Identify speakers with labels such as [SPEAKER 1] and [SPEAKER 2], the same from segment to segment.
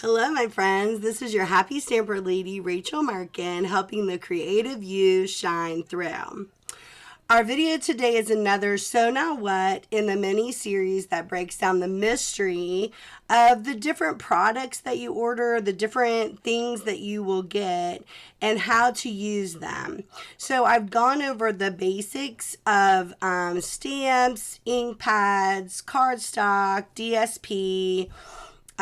[SPEAKER 1] Hello, my friends. This is your happy stamper lady, Rachel Markin, helping the creative you shine through. Our video today is another So Now What in the mini series that breaks down the mystery of the different products that you order, the different things that you will get, and how to use them. So I've gone over the basics of stamps, ink pads, cardstock, DSP.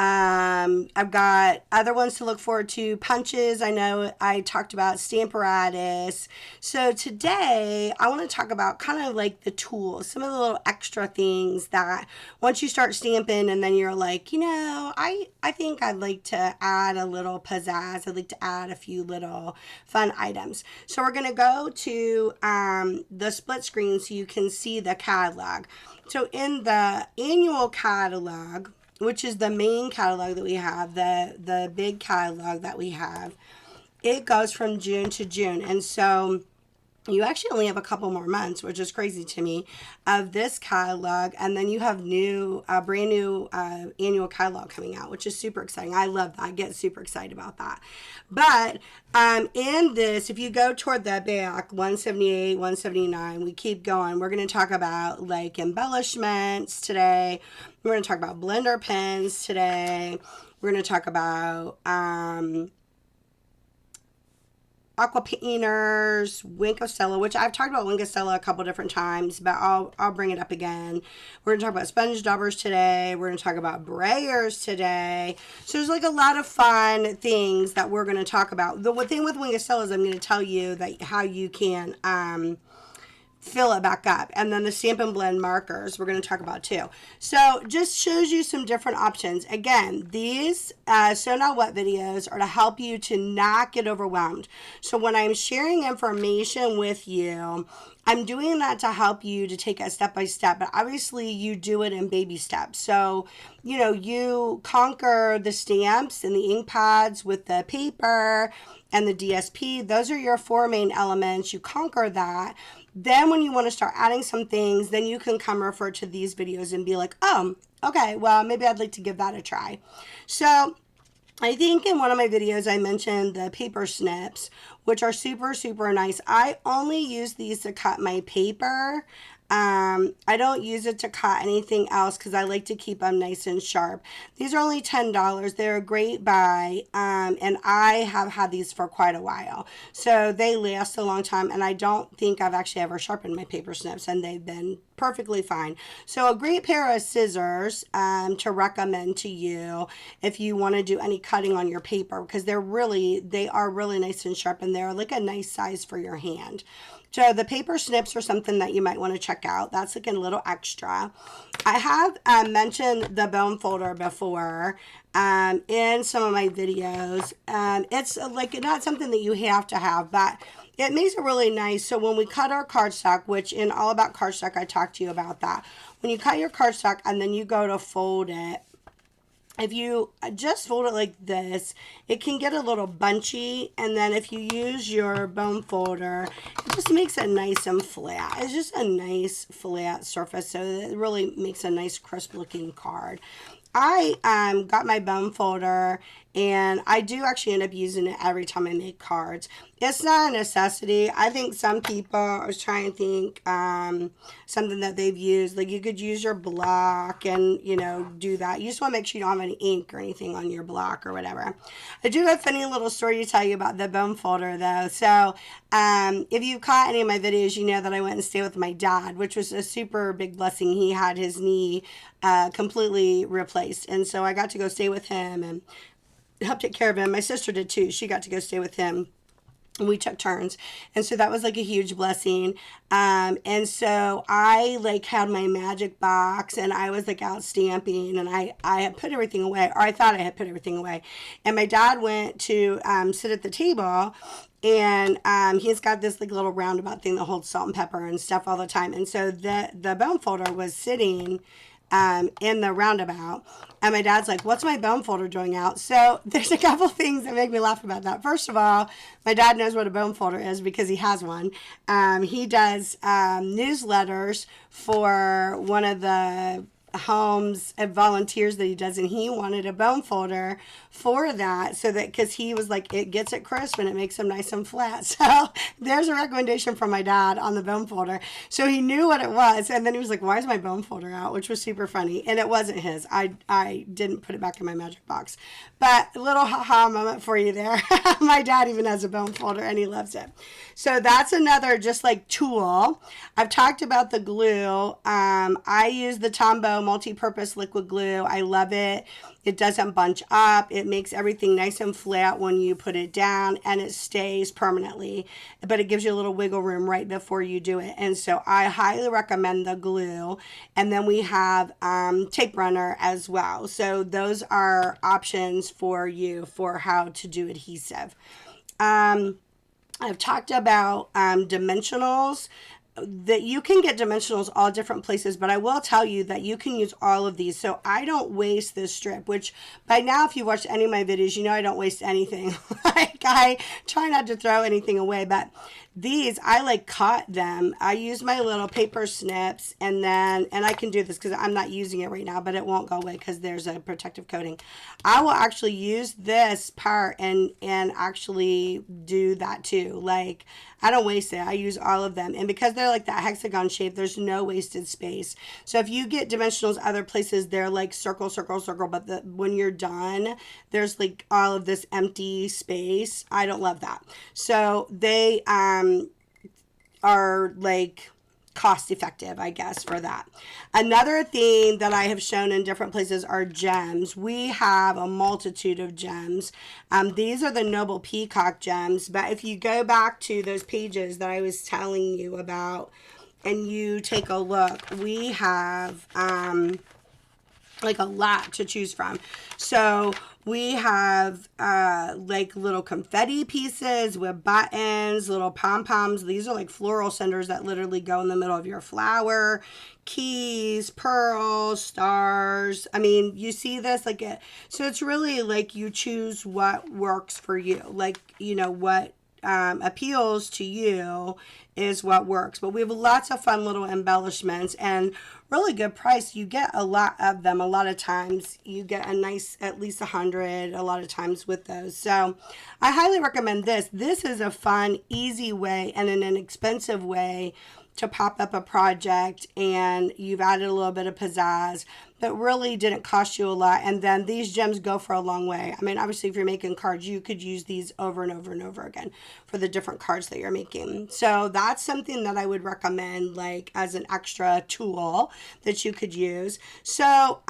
[SPEAKER 1] I've got other ones to look forward to. Punches. I know I talked about Stamparatus. So today I want to talk about kind of like the tools, some of the little extra things that once you start stamping and then you're like, I think I'd like to add a little pizzazz. I'd like to add a few little fun items. So we're going to go to the split screen so you can see the catalog. So in the annual catalog, which is the main catalog that we have, the big catalog that we have, it goes from June to June. And so you actually only have a couple more months, which is crazy to me, of this catalog. And then you have brand new annual catalog coming out, which is super exciting. I love that. I get super excited about that. But in this, if you go toward the back, 178, 179, we keep going. We're going to talk about like embellishments today. We're going to talk about blender pens today. We're going to talk about aqua painters, Wink of Stella, which I've talked about Wink of Stella a couple different times, but I'll bring it up again. We're going to talk about sponge daubers today. We're going to talk about brayers today. So there's like a lot of fun things that we're going to talk about. The one thing with Wink of Stella is I'm going to tell you that how you can fill it back up. And then the stamp and blend markers we're going to talk about too. So just shows you some different options. Again, these So Now What videos are to help you to not get overwhelmed. So when I'm sharing information with you, I'm doing that to help you to take it step by step, but obviously you do it in baby steps. So, you conquer the stamps and the ink pads with the paper and the DSP. Those are your four main elements. You conquer that. Then when you want to start adding some things, then you can come refer to these videos and be like, oh, okay, well, maybe I'd like to give that a try. So I think in one of my videos I mentioned the paper snips, which are super, super nice. I only use these to cut my paper. I don't use it to cut anything else because I like to keep them nice and sharp. These are only $10. They're a great buy, and I have had these for quite a while. So they last a long time, and I don't think I've actually ever sharpened my paper snips, and they've been perfectly fine. So a great pair of scissors to recommend to you if you want to do any cutting on your paper, because they are really nice and sharp, and they're like a nice size for your hand. So the paper snips are something that you might want to check out. That's like a little extra. I have mentioned the bone folder before in some of my videos. It's like not something that you have to have, but it makes it really nice. So when we cut our cardstock, which in All About Cardstock, I talked to you about that. When you cut your cardstock and then you go to fold it, if you just fold it like this, it can get a little bunchy, and then if you use your bone folder, it just makes it nice and flat. It's just a nice flat surface, so it really makes a nice crisp looking card. I got my bone folder, and I do actually end up using it every time I make cards. It's not a necessity. I think some people, I was trying to think something that they've used, like you could use your block and, do that. You just want to make sure you don't have any ink or anything on your block or whatever. I do have a funny little story to tell you about the bone folder though. So if you caught any of my videos, you know that I went and stayed with my dad, which was a super big blessing. He had his knee completely replaced, and so I got to go stay with him and help take care of him. My sister did too. She got to go stay with him. And we took turns, and so that was like a huge blessing. And so I like had my magic box, and I was like out stamping, and I had put everything away, or I thought I had put everything away. And my dad went to sit at the table, and he's got this like little roundabout thing that holds salt and pepper and stuff all the time. And so the bone folder was sitting in the roundabout, and my dad's like, what's my bone folder doing out? So there's a couple things that make me laugh about that. First of all, my dad knows what a bone folder is because he has one. He does newsletters for one of the homes and volunteers that he does, and he wanted a bone folder for that, so that, because he was like, it gets it crisp and it makes them nice and flat. So there's a recommendation from my dad on the bone folder. So he knew what it was, and then he was like, why is my bone folder out? Which was super funny, and it wasn't his. I didn't put it back in my magic box. But a little haha moment for you there. My dad even has a bone folder and he loves it. So that's another just like tool. I've talked about the glue. I use the Tombow multi-purpose liquid glue. I love it. It doesn't bunch up. It makes everything nice and flat when you put it down, and it stays permanently, but it gives you a little wiggle room right before you do it. And so I highly recommend the glue. And then we have tape runner as well. So those are options for you for how to do adhesive. I've talked about dimensionals. That you can get dimensionals all different places, but I will tell you that you can use all of these. So I don't waste this strip, which by now, if you watched any of my videos, you know I don't waste anything. Like, I try not to throw anything away, but these, I like cut them. I use my little paper snips, and I can do this because I'm not using it right now, but it won't go away because there's a protective coating. I will actually use this part and actually do that too. Like, I don't waste it. I use all of them. And because they're like that hexagon shape, there's no wasted space. So if you get dimensionals other places, they're like circle, circle, circle. But when you're done, there's like all of this empty space. I don't love that. So they are like cost effective, I guess, for that. Another thing that I have shown in different places are gems. We have a multitude of gems. These are the Noble Peacock gems, but if you go back to those pages that I was telling you about and you take a look, we have like a lot to choose from. So we have like little confetti pieces with buttons, little pom-poms. These are like floral centers that literally go in the middle of your flower. Keys, pearls, stars. I mean, you see this like it. So it's really like you choose what works for you. Like, you know, what appeals to you is what works. But we have lots of fun little embellishments and really good price. You get a lot of them. A lot of times you get a nice, at least 100 a lot of times with those. So I highly recommend this. This is a fun, easy way and an inexpensive way to pop up a project, and you've added a little bit of pizzazz, but really didn't cost you a lot. And then these gems go for a long way. I mean, obviously if you're making cards, you could use these over and over and over again for the different cards that you're making. So that's something that I would recommend, like as an extra tool that you could use. So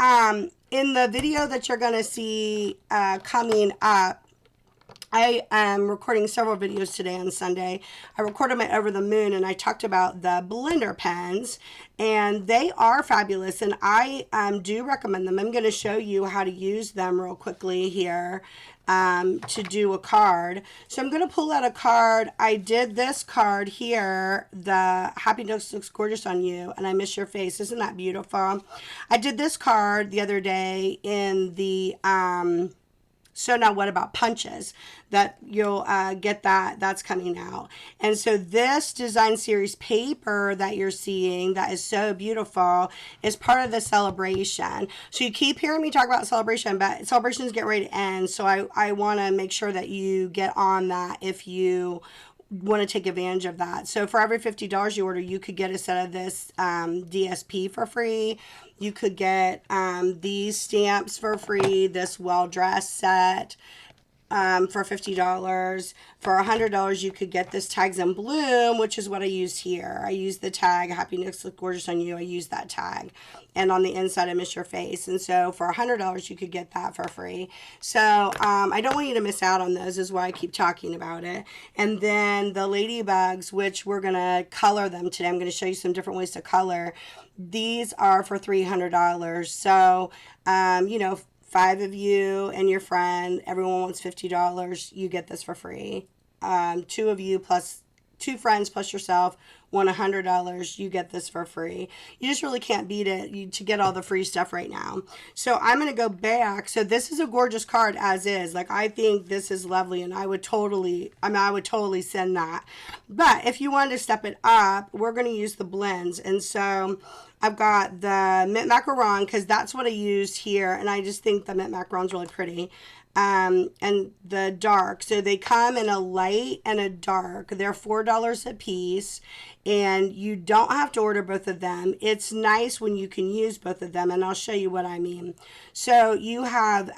[SPEAKER 1] in the video that you're gonna see coming up, I am recording several videos today on Sunday. I recorded my Over the Moon, and I talked about the blender pens, and they are fabulous, and I do recommend them. I'm going to show you how to use them real quickly here to do a card. So I'm going to pull out a card. I did this card here, the Happiness Looks Gorgeous on You, and I Miss Your Face. Isn't that beautiful? I did this card the other day in the So Now What About punches that you'll get that's coming out. And so this design series paper that you're seeing that is so beautiful is part of the celebration. So you keep hearing me talk about celebration, but celebrations get ready to end. So I want to make sure that you get on that if you want to take advantage of that. So for every $50 you order, you could get a set of this DSP for free. You could get these stamps for free, this well-dressed set for $50. For $100, you could get this Tags in Bloom, which is what I used here. I used the tag, Happiness Looks Gorgeous on You. I used that tag. And on the inside, I Miss Your Face. And so for $100, you could get that for free. So I don't want you to miss out on those, is why I keep talking about it. And then the ladybugs, which we're going to color them today. I'm going to show you some different ways to color. These are for $300. So, you know, 5 of you and your friend, everyone wants $50, you get this for free. 2 of you plus 2 friends plus yourself want $100, you get this for free. You just really can't beat it to get all the free stuff right now. So I'm going to go back. So this is a gorgeous card as is. Like, I think this is lovely, and I would totally send that. But if you wanted to step it up, we're going to use the blends. And so I've got the mint macaron because that's what I used here, and I just think the mint macaron's really pretty. And the dark. So they come in a light and a dark. They're $4 a piece, and you don't have to order both of them. It's nice when you can use both of them, and I'll show you what I mean. So you have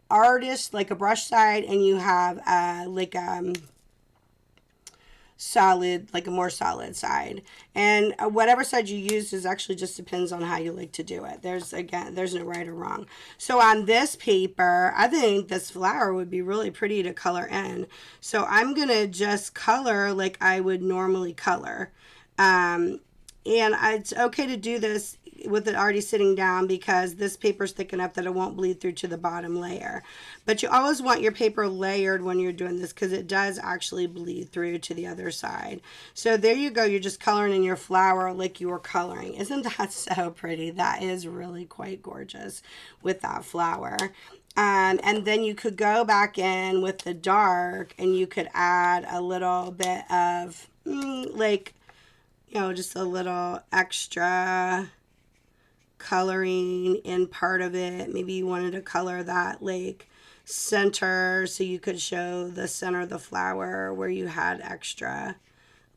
[SPEAKER 1] artist, like a brush side, and you have like solid, like a more solid side, and whatever side you use is actually just depends on how you like to do it. There's no right or wrong. So on this paper, I think this flower would be really pretty to color in, so I'm gonna just color like I would normally color. And it's okay to do this with it already sitting down because this paper's thick enough that it won't bleed through to the bottom layer. But you always want your paper layered when you're doing this because it does actually bleed through to the other side. So there you go. You're just coloring in your flower like you were coloring. Isn't that so pretty? That is really quite gorgeous with that flower. And then you could go back in with the dark and you could add a little bit of like, you know, just a little extra coloring in part of it. Maybe you wanted to color that like center so you could show the center of the flower where you had extra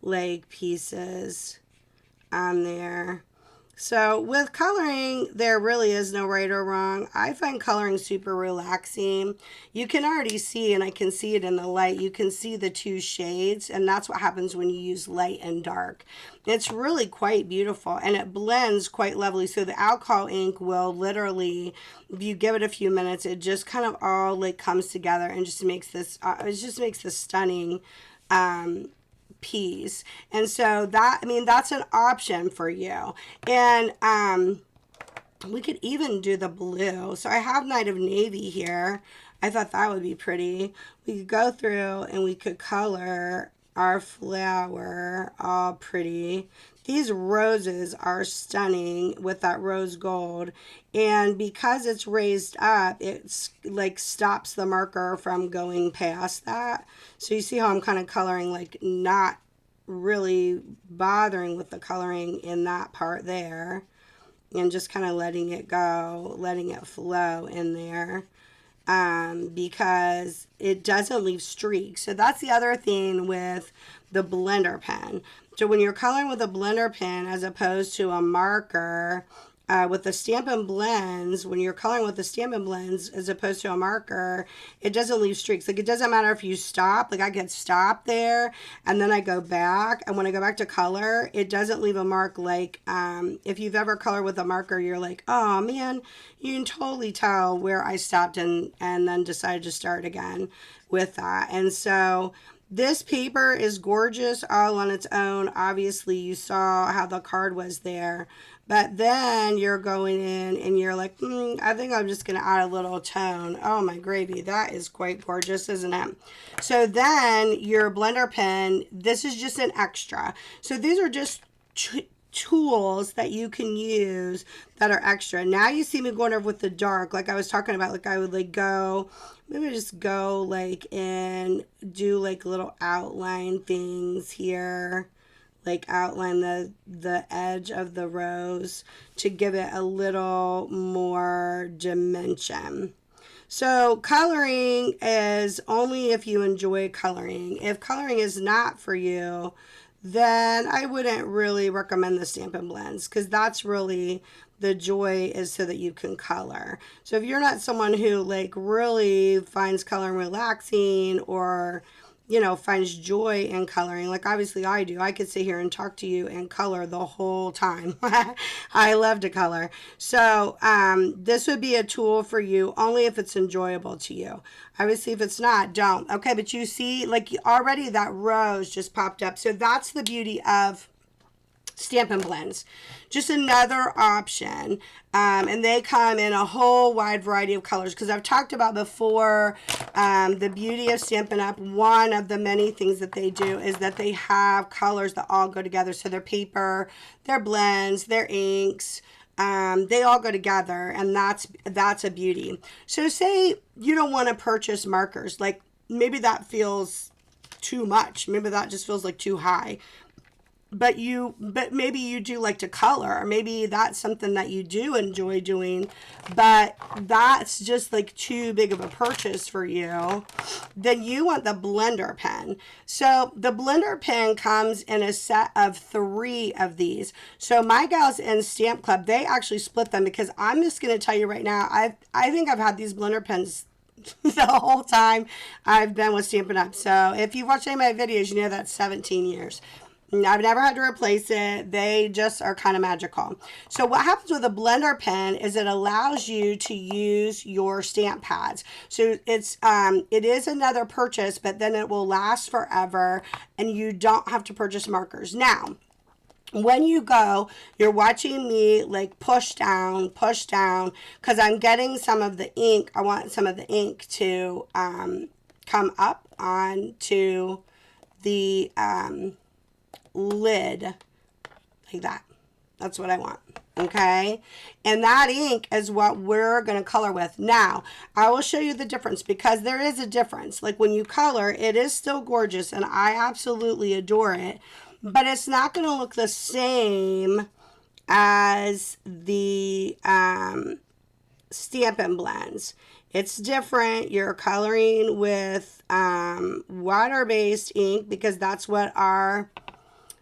[SPEAKER 1] like pieces on there. So with coloring, there really is no right or wrong. I find coloring super relaxing. You can already see, and I can see it in the light, you can see the two shades, and that's what happens when you use light and dark. It's really quite beautiful, and it blends quite lovely. So the alcohol ink will literally, if you give it a few minutes, it just kind of all like comes together and just makes this, it just makes this stunning piece. And so that, I mean, that's an option for you. And we could even do the blue. So I have Night of Navy here. I thought that would be pretty. We could go through and we could color our flower all pretty. These roses are stunning with that rose gold, and because it's raised up, it's like stops the marker from going past that. So you see how I'm kind of coloring, like not really bothering with the coloring in that part there, and just kind of letting it go, letting it flow in there. Because it doesn't leave streaks. So that's the other thing with the blender pen. So when you're coloring with a blender pen as opposed to a marker, with the Stampin' Blends, when you're coloring with the Stampin' Blends as opposed to a marker, it doesn't leave streaks. Like, it doesn't matter if you stop. Like, I could stop there, and then I go back, and when I go back to color, it doesn't leave a mark. Like, if you've ever colored with a marker, you're like, oh, man, you can totally tell where I stopped and then decided to start again with that. And so this paper is gorgeous all on its own. Obviously, you saw how the card was there. But then you're going in and you're like, I think I'm just going to add a little tone. Oh, my gravy. That is quite gorgeous, isn't it? So then your blender pen, this is just an extra. So these are just tools that you can use that are extra. Now you see me going over with the dark, like I was talking about. Like I would like go, maybe just go like and do like little outline things here. Like outline the edge of the rose to give it a little more dimension. So coloring is only if you enjoy coloring. If coloring is not for you, then I wouldn't really recommend the Stampin' Blends, because that's really the joy, is so that you can color. So if you're not someone who like really finds coloring relaxing, or you know, finds joy in coloring, like obviously I do. I could sit here and talk to you and color the whole time. I love to color. So this would be a tool for you only if it's enjoyable to you. Obviously, if it's not, don't. Okay, but you see, like already that rose just popped up. So that's the beauty of Stampin' Blends. Just another option. And they come in a whole wide variety of colors, because I've talked about before the beauty of Stampin' Up. One of the many things that they do is that they have colors that all go together. So their paper, their blends, their inks, they all go together, and that's a beauty. So say you don't want to purchase markers, like maybe that feels too much. Maybe that just feels like too high. but maybe you do like to color, or maybe that's something that you do enjoy doing, but that's just like too big of a purchase for you, then you want the blender pen. So the blender pen comes in a set of 3 of these. So my gals in Stamp Club, they actually split them, because I'm just going to tell you right now, I think I've had these blender pens the whole time I've been with Stampin' Up. So if you've watched any of my videos, you know that's 17 years. I've never had to replace it. They just are kind of magical. So what happens with a blender pen is it allows you to use your stamp pads. So it is another purchase, but then it will last forever, and you don't have to purchase markers. Now, when you go, you're watching me like push down, because I'm getting some of the ink. I want some of the ink to come up onto the lid like that. That's what I want. Okay, and that ink is what we're going to color with. Now, I will show you the difference, because there is a difference. Like when you color, it is still gorgeous, and I absolutely adore it, but it's not going to look the same as the Stampin' Blends. It's different. You're coloring with water-based ink, because that's what our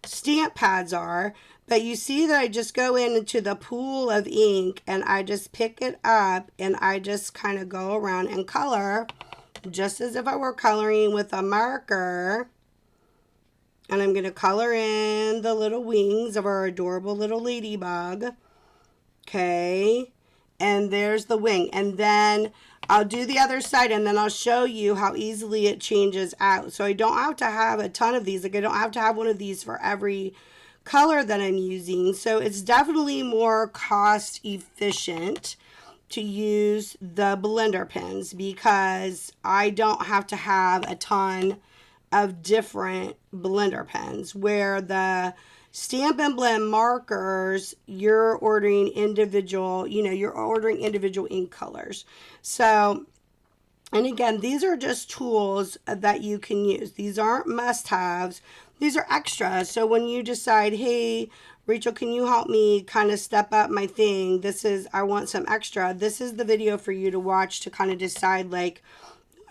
[SPEAKER 1] stamp pads are. But you see that I just go into the pool of ink, and I just pick it up, and I just kind of go around and color just as if I were coloring with a marker. And I'm going to color in the little wings of our adorable little ladybug. Okay, and there's the wing. And then I'll do the other side, and then I'll show you how easily it changes out. So I don't have to have a ton of these. Like I don't have to have one of these for every color that I'm using. So it's definitely more cost efficient to use the blender pens, because I don't have to have a ton of different blender pens, where the Stampin' Blend markers, you're ordering individual, you're ordering individual ink colors. So, and again, these are just tools that you can use. These aren't must-haves. These are extras. So when you decide, hey, Rachel, can you help me kind of step up my thing? I want some extra. This is the video for you to watch to kind of decide, like,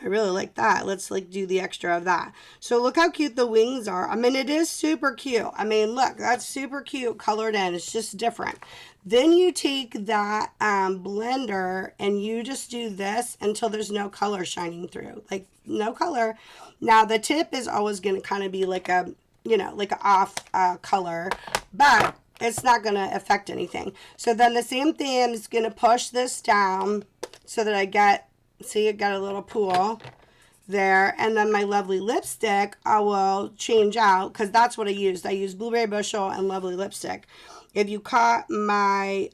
[SPEAKER 1] I really like that. Let's like do the extra of that. So look how cute the wings are. I mean, it is super cute. I mean, look, that's super cute colored in. It's just different. Then you take that blender and you just do this until there's no color shining through. Like no color. Now the tip is always going to kind of be like a, like an off color, but it's not going to affect anything. So then the same thing, I'm just going to push this down so that I get, see, it got a little pool there. And then my Lovely Lipstick, I will change out, because that's what I used. I used Blueberry Bushel and Lovely Lipstick. If you caught my,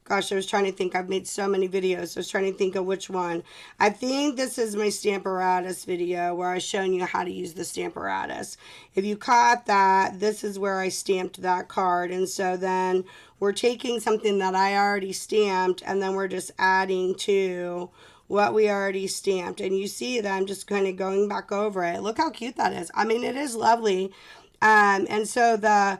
[SPEAKER 1] gosh, I was trying to think. I've made so many videos. I was trying to think of which one. I think this is my Stamparatus video where I was showing you how to use the Stamparatus. If you caught that, this is where I stamped that card. And so then we're taking something that I already stamped, and then we're just adding to what we already stamped. And you see that I'm just kind of going back over it. Look how cute that is. I mean, it is lovely. And so the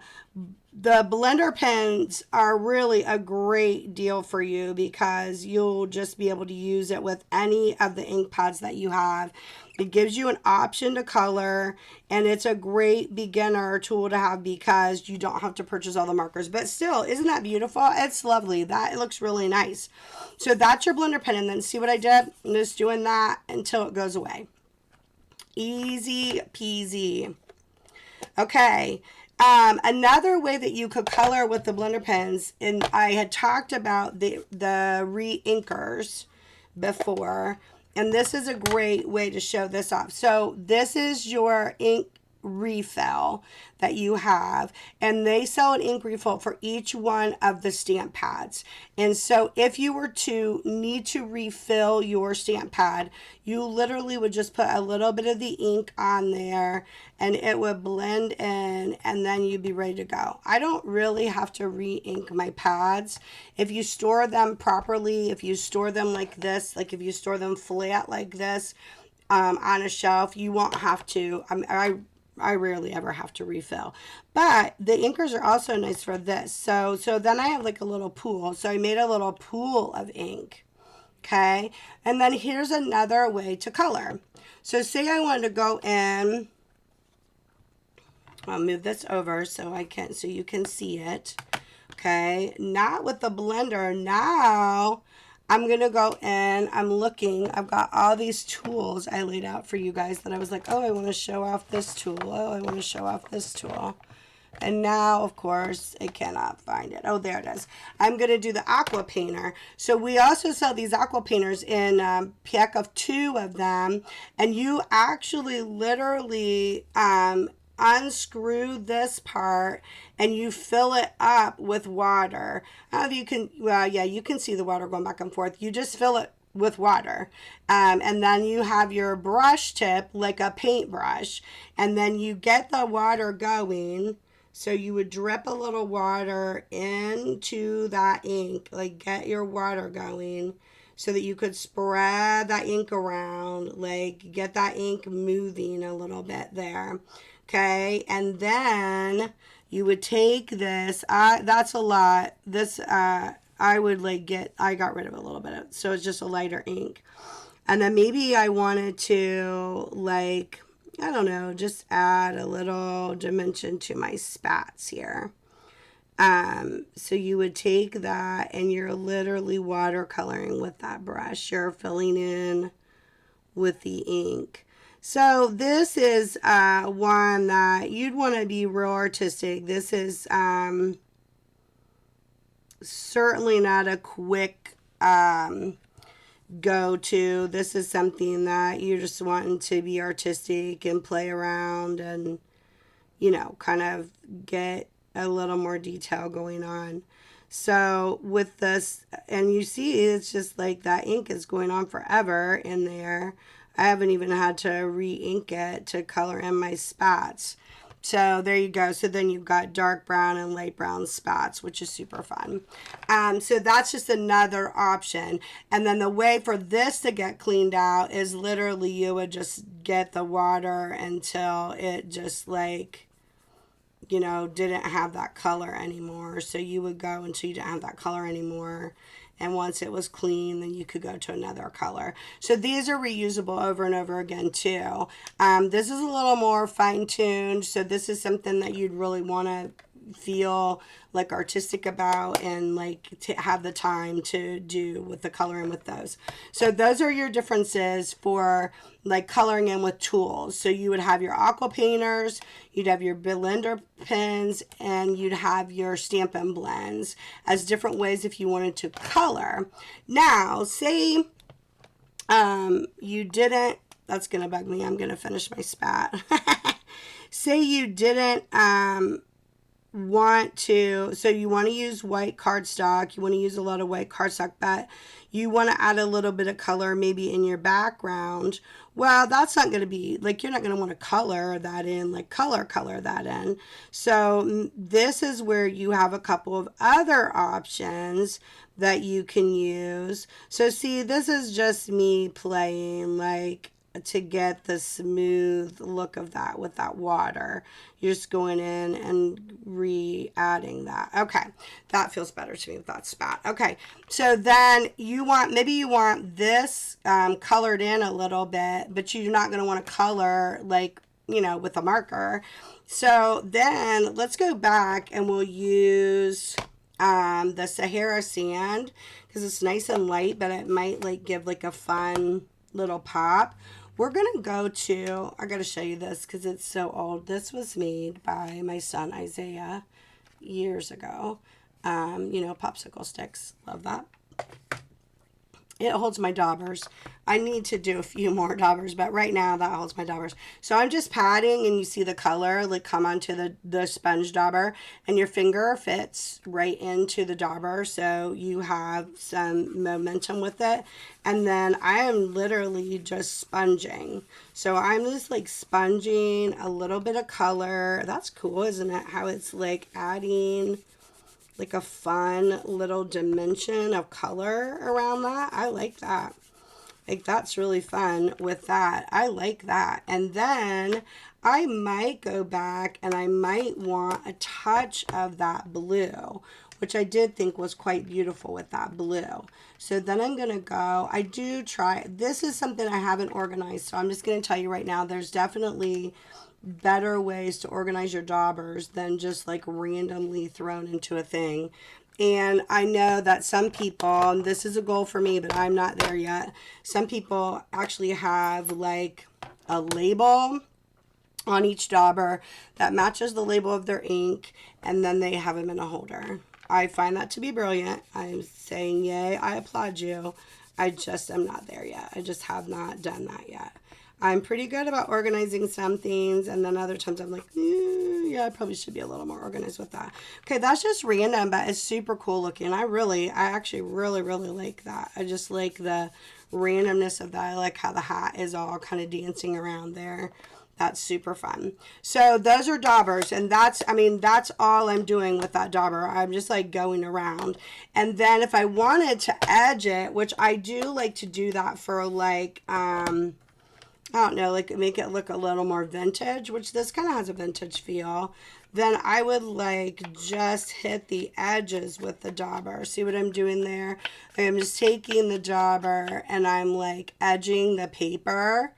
[SPEAKER 1] blender pens are really a great deal for you, because you'll just be able to use it with any of the ink pads that you have. It gives you an option to color, and it's a great beginner tool to have, because you don't have to purchase all the markers. But still, isn't that beautiful? It's lovely. It looks really nice. So that's your blender pen, and then see what I did? I'm just doing that until it goes away. Easy peasy. Okay. Another way that you could color with the blender pens, and I had talked about the re-inkers before, and this is a great way to show this off. So this is your ink refill that you have, and they sell an ink refill for each one of the stamp pads. And so if you were to need to refill your stamp pad, you literally would just put a little bit of the ink on there, and it would blend in, and then you'd be ready to go. I don't really have to re-ink my pads. If you store them properly, if you store them like this, like if you store them flat like this on a shelf, you won't have to. I rarely ever have to refill. But the inkers are also nice for this. So then I have like a little pool. So I made a little pool of ink. Okay. And then here's another way to color. So say I wanted to go in, I'll move this over so you can see it. Okay. Not with the blender. Now I'm going to go in, I'm looking, I've got all these tools I laid out for you guys that I was like, oh, I want to show off this tool. Oh, I want to show off this tool. And now, of course, I cannot find it. Oh, there it is. I'm going to do the aqua painter. So we also sell these aqua painters in a pack of 2 of them. And you actually literally unscrew this part and you fill it up with water. I don't know if you can, well, yeah, you can see the water going back and forth. You just fill it with water. And then you have your brush tip like a paintbrush. And then you get the water going. So you would drip a little water into that ink, like get your water going so that you could spread that ink around, like get that ink moving a little bit there. Okay, and then you would take this, that's a lot. This, I would like I got rid of a little bit, so it's just a lighter ink. And then maybe I wanted to like, I don't know, just add a little dimension to my spats here. So you would take that and you're literally watercoloring with that brush. You're filling in with the ink. So this is one that you'd want to be real artistic. This is certainly not a quick go-to. This is something that you're just wanting to be artistic and play around and, you know, kind of get a little more detail going on. So with this, and you see it's just like that ink is going on forever in there. I haven't even had to re-ink it to color in my spats. So there you go. So then you've got dark brown and light brown spats, which is super fun. So that's just another option. And then the way for this to get cleaned out is literally you would just get the water until it just like, you know, didn't have that color anymore. So you would go until you didn't have that color anymore. And once it was clean, then you could go to another color. So these are reusable over and over again too. This is a little more fine-tuned. So this is something that you'd really want to feel like artistic about and like to have the time to do with the coloring with those. So those are your differences for like coloring in with tools. So you would have your aqua painters, you'd have your blender pens, and you'd have your Stampin' blends as different ways if you wanted to color. Now, say you didn't, that's gonna bug me, I'm gonna finish my spat. Say you didn't want to, so you want to use white cardstock, you want to use a lot of white cardstock, but you want to add a little bit of color maybe in your background. Well, that's not going to be, like, you're not going to want to color that in, like color that in. So this is where you have a couple of other options that you can use. So see, this is just me playing like to get the smooth look of that with that water. You're just going in and re-adding that. Okay, that feels better to me with that spat. Okay, so then you want, maybe you want this colored in a little bit, but you're not going to want to color like, you know, with a marker. So then let's go back and we'll use the Sahara sand because it's nice and light, but it might like give like a fun little pop. We're going to go to, I got to show you this because it's so old. This was made by my son Isaiah years ago. You know, popsicle sticks. Love that. It holds my daubers. I need to do a few more daubers, but right now that holds my daubers. So I'm just patting and you see the color like come onto the sponge dauber and your finger fits right into the dauber so you have some momentum with it. And then I am literally just sponging. So I'm just like sponging a little bit of color. That's cool, isn't it? How it's like adding like a fun little dimension of color around that. I like that. Like, that's really fun with that. I like that. And then I might go back and I might want a touch of that blue, which I did think was quite beautiful with that blue. So then I'm going to go, I do try, this is something I haven't organized, so I'm just going to tell you right now, there's definitely better ways to organize your daubers than just like randomly thrown into a thing. And I know that some people, and this is a goal for me, but I'm not there yet. Some people actually have like a label on each dauber that matches the label of their ink, and then they have them in a holder. I find that to be brilliant. I'm saying yay, I applaud you. I just am not there yet. I just have not done that yet. I'm pretty good about organizing some things, and then other times I'm like, yeah, I probably should be a little more organized with that. Okay, that's just random, but it's super cool looking. I actually really like that. I just like the randomness of that. I like how the hat is all kind of dancing around there. That's super fun. So those are daubers, and that's all I'm doing with that dauber. I'm just like going around. And then if I wanted to edge it, which I do like to do that for like, I don't know, like make it look a little more vintage, which this kind of has a vintage feel, then I would like just hit the edges with the dauber. See what I'm doing there? I'm just taking the dauber and I'm like edging the paper.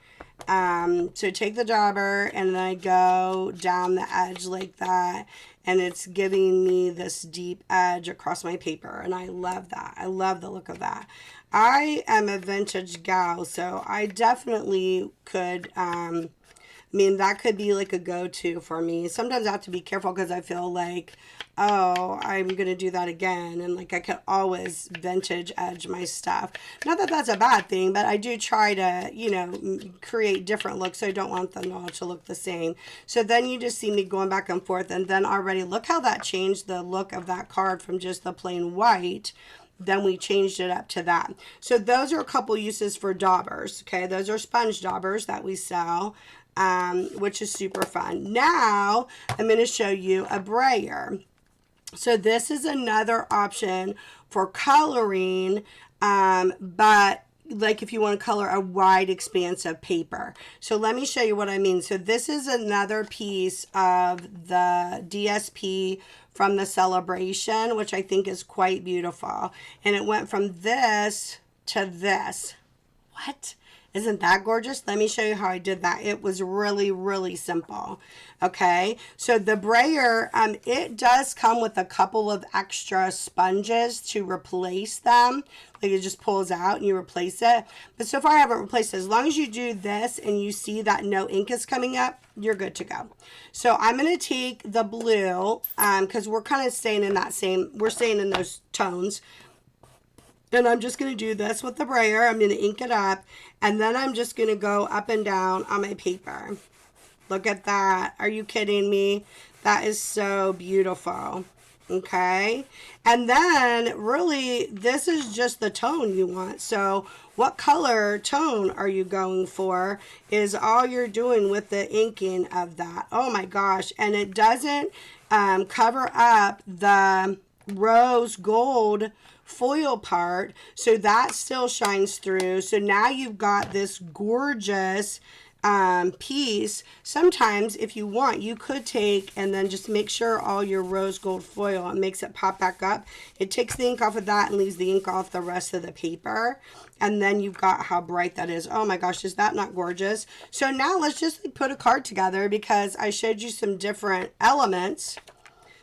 [SPEAKER 1] So take the dauber and then I go down the edge like that, and it's giving me this deep edge across my paper, and I love that. I love the look of that. I am a vintage gal, so I definitely could, that could be like a go-to for me. Sometimes I have to be careful because I feel like, oh, I'm going to do that again. And like I could always vintage edge my stuff. Not that that's a bad thing, but I do try to, create different looks. So I don't want them all to look the same. So then you just see me going back and forth. And then already look how that changed the look of that card from just the plain white. Then we changed it up to that. So those are a couple uses for daubers. Okay, those are sponge daubers that we sell, which is super fun. Now I'm going to show you a brayer. So this is another option for coloring, but like if you want to color a wide expanse of paper. So let me show you what I mean. So this is another piece of the DSP from the celebration, which I think is quite beautiful. And it went from this to this. What? Isn't that gorgeous? Let me show you how I did that. It was really simple. Okay, so the brayer, it does come with a couple of extra sponges to replace them. Like it just pulls out and you replace it. But so far I haven't replaced it. As long as you do this and you see that no ink is coming up, you're good to go. So I'm going to take the blue, because we're kind of staying in that we're staying in those tones. And I'm just going to do this with the brayer. I'm going to ink it up. And then I'm just going to go up and down on my paper. Look at that. Are you kidding me? That is so beautiful. Okay. And then really, this is just the tone you want. So what color tone are you going for is all you're doing with the inking of that. Oh my gosh. And it doesn't cover up the rose gold foil part, so that still shines through. So now you've got this gorgeous piece. Sometimes if you want, you could take and then just make sure all your rose gold foil, it makes it pop back up. It takes the ink off of that and leaves the ink off the rest of the paper, and then you've got how bright that is. Oh my gosh, is that not gorgeous? So now let's just put a card together, because I showed you some different elements.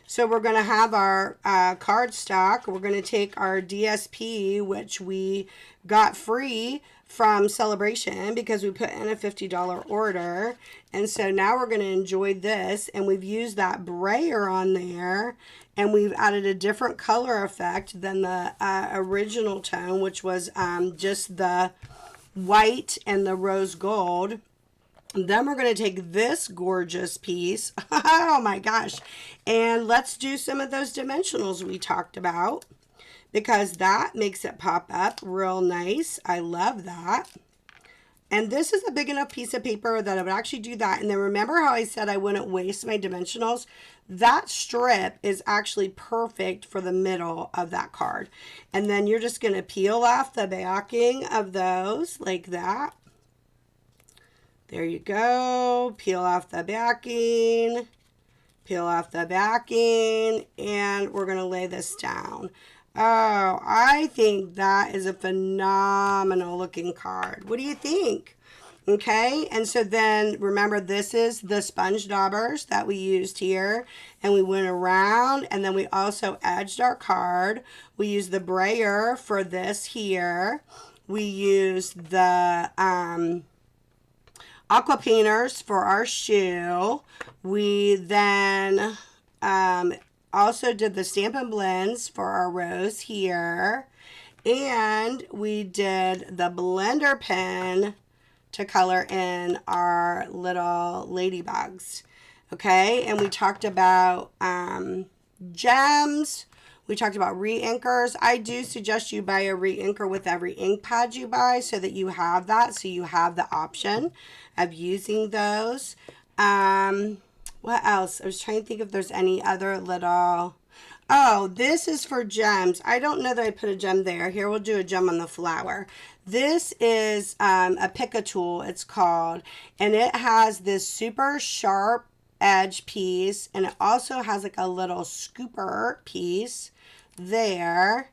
[SPEAKER 1] So we're going to have our cardstock. We're going to take our DSP, which we got free from Celebration because we put in a $50 order. And so now we're going to enjoy this. And we've used that brayer on there. And we've added a different color effect than the original tone, which was just the white and the rose gold. Then we're going to take this gorgeous piece, oh my gosh, and let's do some of those dimensionals we talked about, because that makes it pop up real nice. I love that. And this is a big enough piece of paper that I would actually do that. And then remember how I said I wouldn't waste my dimensionals? That strip is actually perfect for the middle of that card. And then you're just going to peel off the backing of those like that. There you go. Peel off the backing. Peel off the backing. And we're going to lay this down. Oh, I think that is a phenomenal looking card. What do you think? Okay, and so then remember, this is the sponge daubers that we used here, and we went around, and then we also edged our card. We used the brayer for this here. We used the aqua painters for our shoe. We then also did the Stampin' Blends for our rose here. And we did the blender pen to color in our little ladybugs. Okay, and we talked about gems. We talked about re-inkers. I do suggest you buy a re-inker with every ink pad you buy so that you have that, so you have the option of using those. What else? I was trying to think if there's any other little... Oh, this is for gems. I don't know that I put a gem there. Here, we'll do a gem on the flower. This is a pick-a tool, it's called. And it has this super sharp edge piece. And it also has like a little scooper piece there.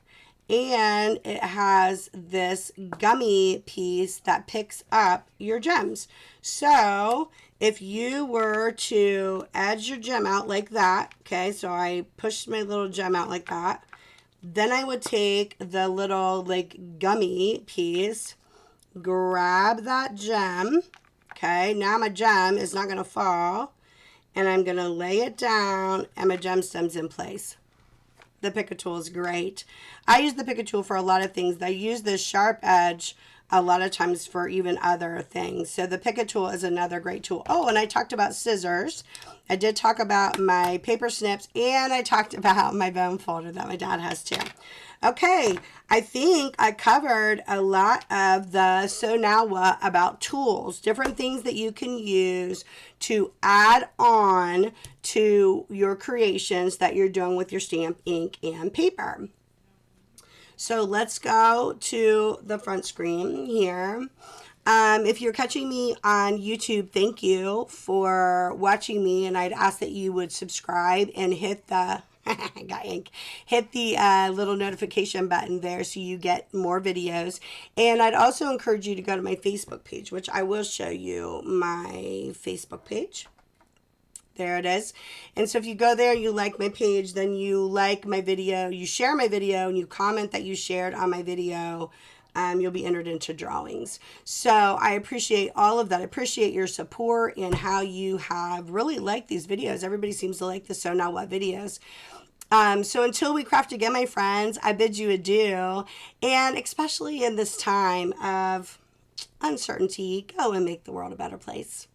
[SPEAKER 1] And it has this gummy piece that picks up your gems. So if you were to edge your gem out like that, okay, so I pushed my little gem out like that, then I would take the little like gummy piece, grab that gem, okay, now my gem is not going to fall, and I'm going to lay it down, and my gem stem's in place. The pick-a tool is great. I use the pick-a tool for a lot of things. I use this sharp edge a lot of times for even other things. So the pick-a tool is another great tool. Oh, and I talked about scissors. I did talk about my paper snips, and I talked about my bone folder that my dad has too. Okay, I think I covered a lot of the So Now What about tools, different things that you can use to add on to your creations that you're doing with your stamp, ink, and paper. So let's go to the front screen here. If you're catching me on YouTube, thank you for watching me, and I'd ask that you would subscribe and hit the I got ink. Hit the little notification button there so you get more videos. And I'd also encourage you to go to my Facebook page, which I will show you my Facebook page. There it is. And so if you go there, you like my page, then you like my video, you share my video, and you comment that you shared on my video, you'll be entered into drawings. So I appreciate all of that. I appreciate your support and how you have really liked these videos. Everybody seems to like the So Now What videos. So until we craft again, my friends, I bid you adieu. And especially in this time of uncertainty, go and make the world a better place.